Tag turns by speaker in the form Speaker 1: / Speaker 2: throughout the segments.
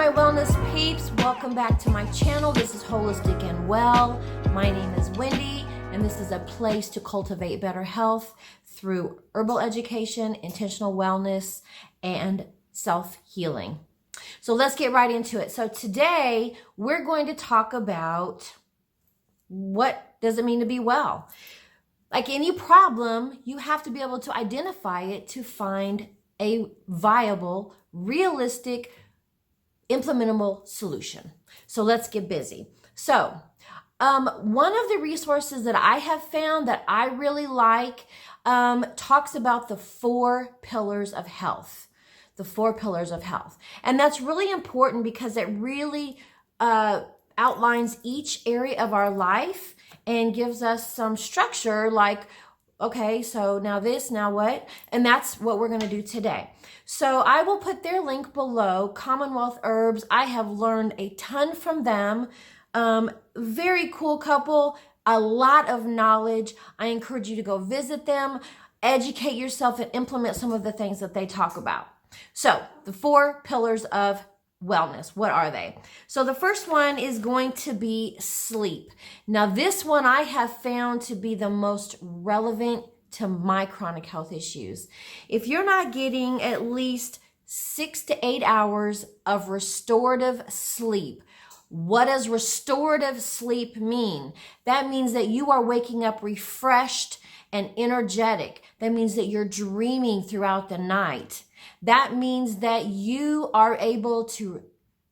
Speaker 1: my wellness peeps, welcome back to my channel. This is Holistic and Well. My name is Wendy, and this is a place to cultivate better health through herbal education, intentional wellness, and self-healing. So let's get right into it. So today we're going to talk about what does it mean to be well. Like any problem, you have to be able to identify it to find a viable, realistic, implementable solution. So let's get busy. So one of the resources that I have found that I really like talks about the 4 pillars of health. The 4 pillars of health. And that's really important because it really outlines each area of our life and gives us some structure like, okay, so now this, now what? And that's what we're going to do today. So I will put their link below, Commonwealth Herbs. I have learned a ton from them. Very cool couple, a lot of knowledge. I encourage you to go visit them, educate yourself, and implement some of the things that they talk about. So the 4 pillars of wellness, what are they? So the first one is going to be sleep. Now this one I have found to be the most relevant to my chronic health issues. If you're not getting at least 6 to 8 hours of restorative sleep, what does restorative sleep mean? That means that you are waking up refreshed and energetic. That means that you're dreaming throughout the night. That means that you are able to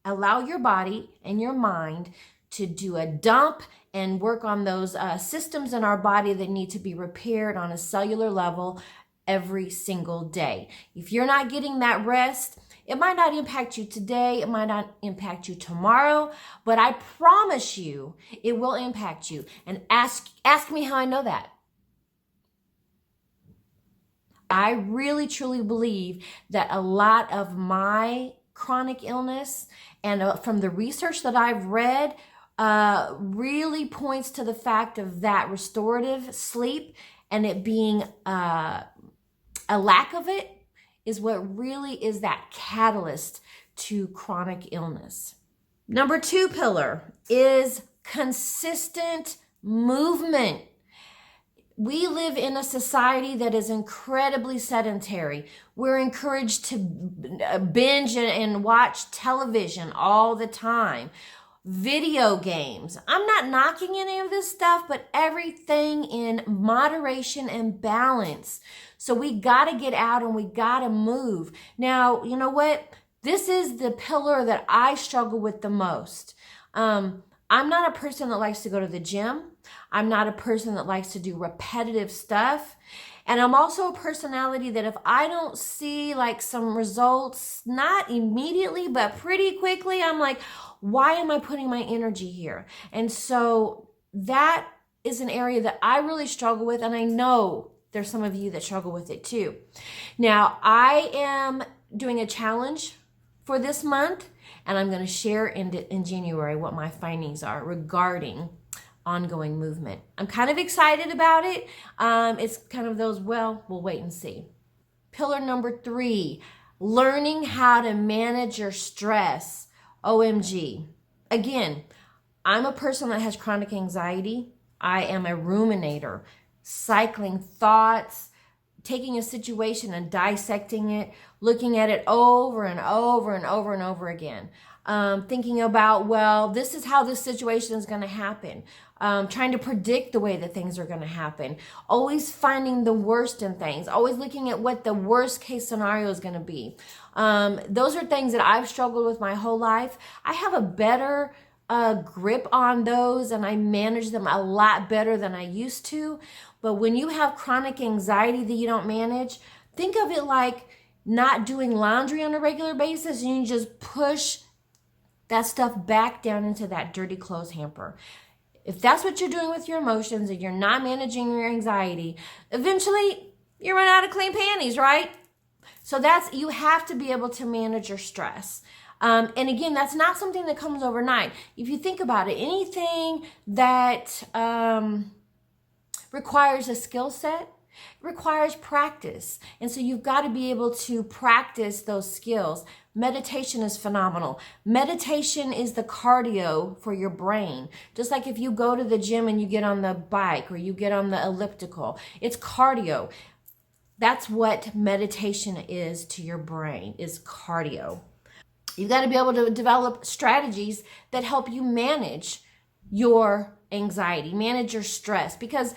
Speaker 1: allow your body and your mind to do a dump and work on those systems in our body that need to be repaired on a cellular level every single day. If you're not getting that rest, it might not impact you today, it might not impact you tomorrow, but I promise you it will impact you. And ask me how I know that. I really truly believe that a lot of my chronic illness and from the research that I've read really points to the fact of that restorative sleep and it being a lack of it is what really is that catalyst to chronic illness. Number 2 pillar is consistent movement. We live in a society that is incredibly sedentary. We're encouraged to binge and watch television all the time. Video games. I'm not knocking any of this stuff, but everything in moderation and balance. So we got to get out and we got to move. Now, you know what? This is the pillar that I struggle with the most. I'm not a person that likes to go to the gym. I'm not a person that likes to do repetitive stuff. And I'm also a personality that if I don't see like some results, not immediately, but pretty quickly, I'm like, why am I putting my energy here? And so that is an area that I really struggle with. And I know there's some of you that struggle with it too. Now, I am doing a challenge for this month, and I'm going to share in January what my findings are regarding ongoing movement. I'm kind of excited about it. It's kind of those, well, we'll wait and see. Pillar number 3, learning how to manage your stress. OMG. Again, I'm a person that has chronic anxiety. I am a ruminator, cycling thoughts, taking a situation and dissecting it, looking at it over and over and over and over again. Thinking about, well, this is how this situation is going to happen. Trying to predict the way that things are going to happen. Always finding the worst in things. Always looking at what the worst case scenario is going to be. Those are things that I've struggled with my whole life. I have a better grip on those and I manage them a lot better than I used to. But when you have chronic anxiety that you don't manage, think of it like not doing laundry on a regular basis and you just push that stuff back down into that dirty clothes hamper. If that's what you're doing with your emotions and you're not managing your anxiety, eventually you run out of clean panties, right? So you have to be able to manage your stress. And again, that's not something that comes overnight. If you think about it, anything that requires a skill set It requires practice. And so you've got to be able to practice those skills. Meditation is phenomenal. Meditation is the cardio for your brain. Just like if you go to the gym and you get on the bike or you get on the elliptical, it's cardio. That's what meditation is to your brain, is cardio. You've got to be able to develop strategies that help you manage your anxiety, manage your stress, because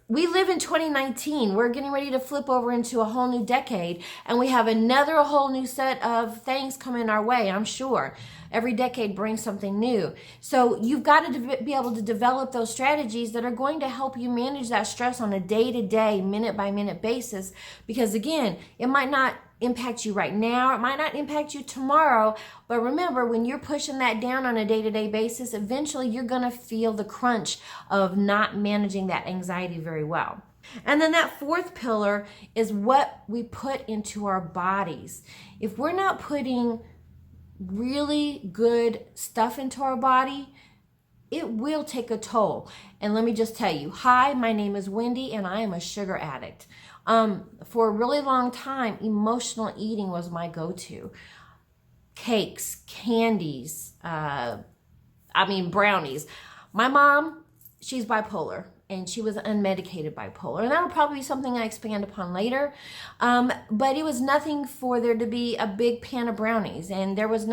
Speaker 1: we live in 2019. We're getting ready to flip over into a whole new decade, and we have a whole new set of things coming our way, I'm sure. Every decade brings something new. So you've got to be able to develop those strategies that are going to help you manage that stress on a day-to-day, minute-by-minute basis. Because again, it might not impact you right now, it might not impact you tomorrow, but remember, when you're pushing that down on a day-to-day basis, eventually you're going to feel the crunch of not managing that anxiety very well. And then that fourth pillar is what we put into our bodies. If we're not putting really good stuff into our body, it will take a toll. And let me just tell you, hi, my name is Wendy and I am a sugar addict. For a really long time, emotional eating was my go-to. Cakes, candies, brownies. My mom, she's bipolar, and she was unmedicated bipolar. And that'll probably be something I expand upon later. But it was nothing for there to be a big pan of brownies. And there was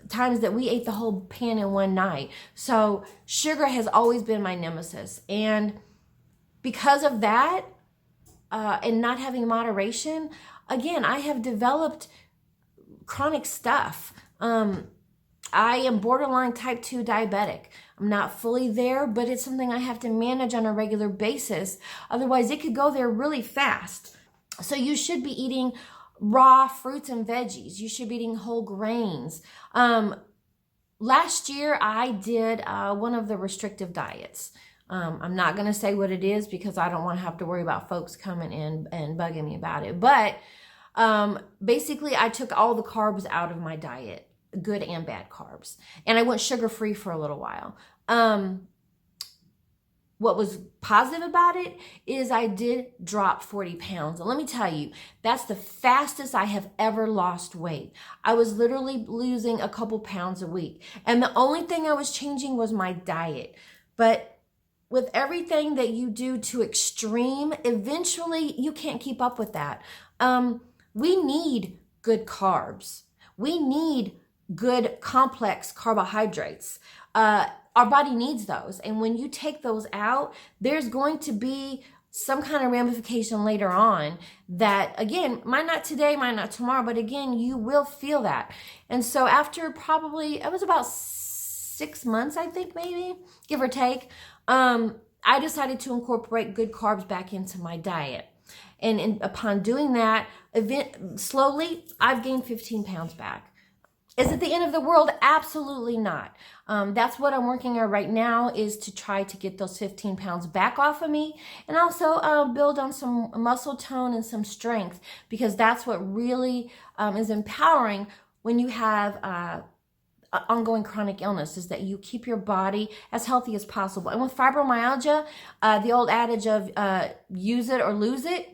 Speaker 1: times that we ate the whole pan in one night. So sugar has always been my nemesis. And because of that, and not having moderation, again, I have developed chronic stuff. I am borderline type 2 diabetic. I'm not fully there, but it's something I have to manage on a regular basis. Otherwise, it could go there really fast. So you should be eating raw fruits and veggies. You should be eating whole grains. Last year, I did one of the restrictive diets. I'm not going to say what it is because I don't want to have to worry about folks coming in and bugging me about it. But basically, I took all the carbs out of my diet, good and bad carbs. And I went sugar-free for a little while. What was positive about it is I did drop 40 pounds. And let me tell you, that's the fastest I have ever lost weight. I was literally losing a couple pounds a week. And the only thing I was changing was my diet. But with everything that you do to extreme, eventually you can't keep up with that. We need good carbs. We need good complex carbohydrates. Our body needs those. And when you take those out, there's going to be some kind of ramification later on that, again, might not today, might not tomorrow, but again, you will feel that. And so after probably, it was about 6 months, I think, maybe, give or take, I decided to incorporate good carbs back into my diet. And upon doing that, slowly, I've gained 15 pounds back. Is it the end of the world? Absolutely not. That's what I'm working on right now, is to try to get those 15 pounds back off of me, and also build on some muscle tone and some strength, because that's what really is empowering when you have ongoing chronic illness, is that you keep your body as healthy as possible. And with fibromyalgia, the old adage of use it or lose it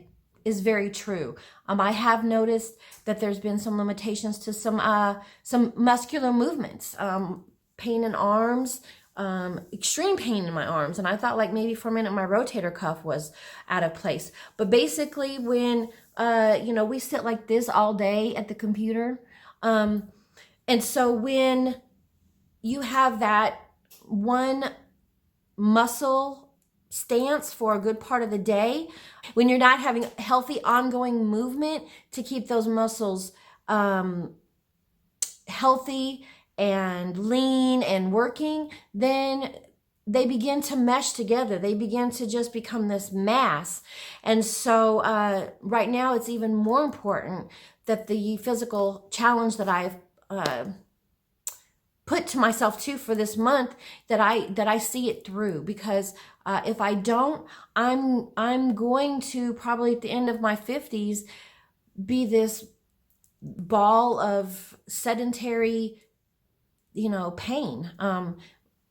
Speaker 1: is very true. I have noticed that there's been some limitations to some muscular movements, pain in arms, extreme pain in my arms. And I thought like maybe for a minute my rotator cuff was out of place. But basically when, we sit like this all day at the computer, and so when you have that one muscle stance for a good part of the day, when you're not having healthy ongoing movement to keep those muscles healthy and lean and working, then they begin to mesh together. They begin to just become this mass. And so right now it's even more important that the physical challenge that I've put to myself too for this month, that I see it through, because if I don't, I'm going to probably at the end of my 50s be this ball of sedentary, pain.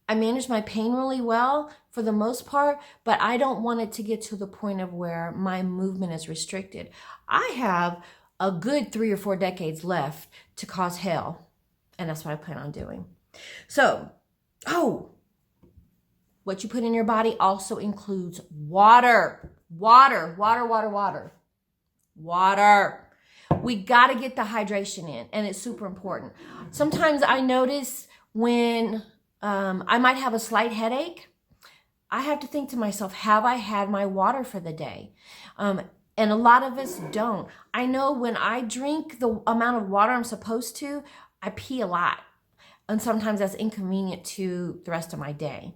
Speaker 1: I manage my pain really well for the most part, but I don't want it to get to the point of where my movement is restricted. I have a good 3 or 4 decades left to cause hell, and that's what I plan on doing. So, what you put in your body also includes water. Water. We got to get the hydration in, and it's super important. Sometimes I notice when I might have a slight headache, I have to think to myself, have I had my water for the day? And a lot of us don't. I know when I drink the amount of water I'm supposed to, I pee a lot. And sometimes that's inconvenient to the rest of my day.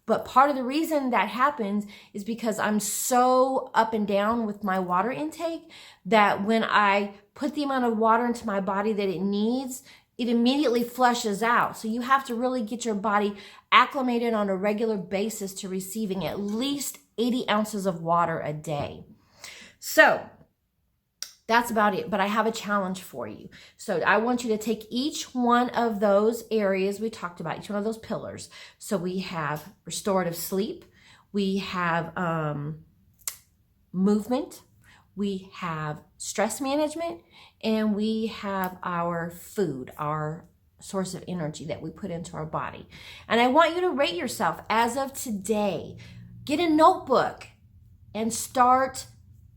Speaker 1: But part of the reason that happens is because I'm so up and down with my water intake that when I put the amount of water into my body that it needs, it immediately flushes out. So you have to really get your body acclimated on a regular basis to receiving at least 80 ounces of water a day. So that's about it, but I have a challenge for you. So I want you to take each one of those areas we talked about, each one of those pillars. So we have restorative sleep, we have movement, we have stress management, and we have our food, our source of energy that we put into our body. And I want you to rate yourself as of today. Get a notebook and start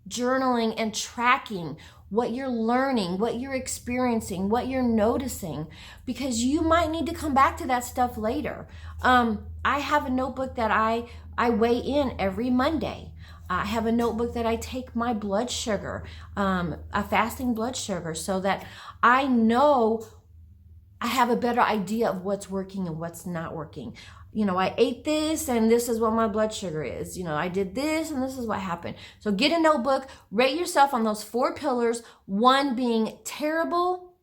Speaker 1: journaling and tracking what you're learning, what you're experiencing, what you're noticing, because you might need to come back to that stuff later. I have a notebook that I weigh in every Monday. I have a notebook that I take my blood sugar, a fasting blood sugar, so that I know I have a better idea of what's working and what's not working. You know, I ate this and this is what my blood sugar is. You know, I did this and this is what happened. So get a notebook, rate yourself on those 4 pillars, 1 being terrible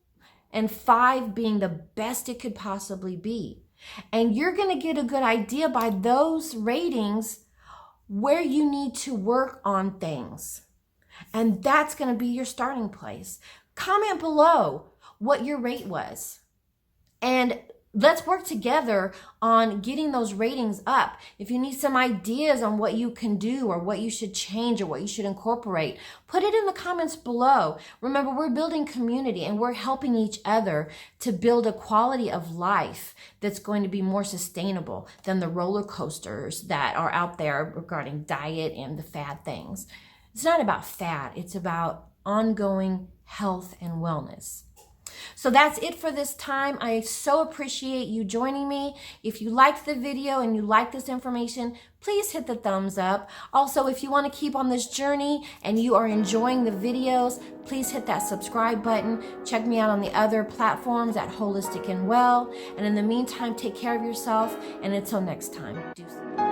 Speaker 1: and 5 being the best it could possibly be. And you're going to get a good idea by those ratings where you need to work on things. And that's going to be your starting place. Comment below what your rate was. And let's work together on getting those ratings up. If you need some ideas on what you can do or what you should change or what you should incorporate, put it in the comments below. Remember, we're building community and we're helping each other to build a quality of life that's going to be more sustainable than the roller coasters that are out there regarding diet and the fad things. It's not about fad. It's about ongoing health and wellness. So that's it for this time. I so appreciate you joining me. If you liked the video and you like this information, please hit the thumbs up. Also, if you want to keep on this journey and you are enjoying the videos, please hit that subscribe button. Check me out on the other platforms at Holistic and Well. And in the meantime, take care of yourself. And until next time, deuces.